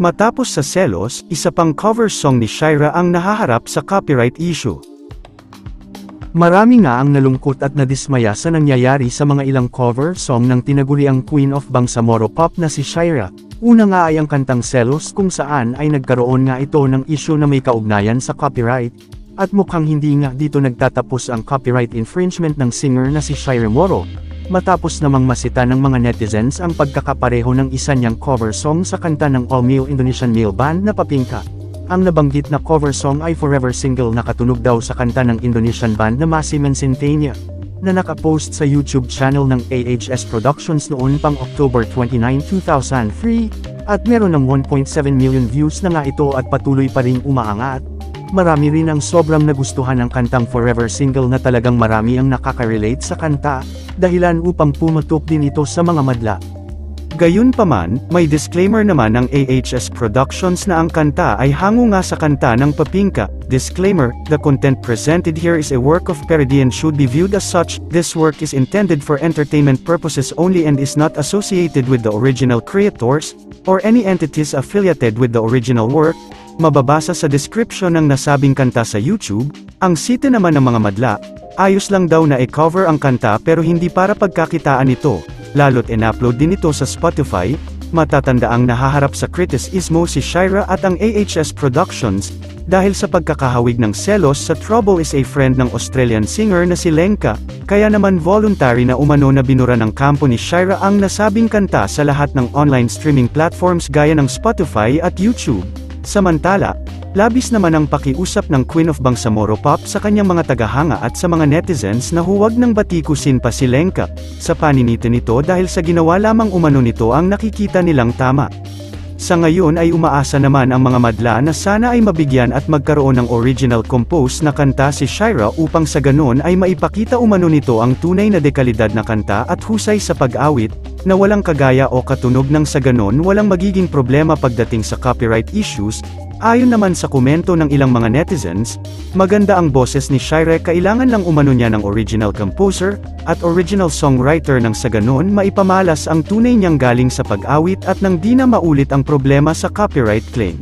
Matapos sa selos, isa pang cover song ni Shira ang nahaharap sa copyright issue. Marami nga ang nalungkot at nadismaya sa nangyayari sa mga ilang cover song ng tinaguriang Queen of Bangsamoro Pop na si Shira. Una nga ay ang kantang Selos kung saan ay nagkaroon nga ito ng issue na may kaugnayan sa copyright. At mukhang hindi nga dito nagtatapos ang copyright infringement ng singer na si Shira Moro. Matapos namang masita ng mga netizens ang pagkakapareho ng isa niyang cover song sa kanta ng all-male Indonesian male band na Papingka. Ang nabanggit na cover song ay forever single na katunog daw sa kanta ng Indonesian band na Masiman Centenia, na nakapost sa YouTube channel ng AHS Productions noon pang October 29, 2003, at meron ng 1.7 million views na nga ito at patuloy pa ring umaangat. Marami rin ang sobrang nagustuhan ng kantang Forever Single na talagang marami ang nakaka-relate sa kanta, dahilan upang pumatok din ito sa mga madla. Gayunpaman, may disclaimer naman ng AHS Productions na ang kanta ay hango nga sa kanta ng Papingka. Disclaimer, the content presented here is a work of parody and should be viewed as such. This work is intended for entertainment purposes only and is not associated with the original creators, or any entities affiliated with the original work. Mababasa sa description ng nasabing kanta sa YouTube. Ang site naman ng mga madla, ayos lang daw na i-cover ang kanta pero hindi para pagkakitaan ito. Lalo't in-upload din ito sa Spotify. Matatandaang nahaharap sa kritisismo si Shira at ang AHS Productions, dahil sa pagkakahawig ng selos sa Trouble is a Friend ng Australian singer na si Lenka, kaya naman voluntary na umano na binura ng kampo ni Shira ang nasabing kanta sa lahat ng online streaming platforms gaya ng Spotify at YouTube. Samantala, labis naman ang pakiusap ng Queen of Bangsamoro Pop sa kanyang mga tagahanga at sa mga netizens na huwag nang batikusin pa si Lenka, sa paninita nito dahil sa ginawa lamang umano nito ang nakikita nilang tama. Sa ngayon ay umaasa naman ang mga madla na sana ay mabigyan at magkaroon ng original compose na kanta si Shira upang sa ganon ay maipakita umano nito ang tunay na dekalidad na kanta at husay sa pag-awit, na walang kagaya o katunog nang sa ganon walang magiging problema pagdating sa copyright issues. Ayon naman sa komento ng ilang mga netizens, maganda ang boses ni Shira, kailangan lang umano niya ng original composer, at original songwriter nang sa ganon maipamalas ang tunay niyang galing sa pag-awit at nang di na maulit ang problema sa copyright claim.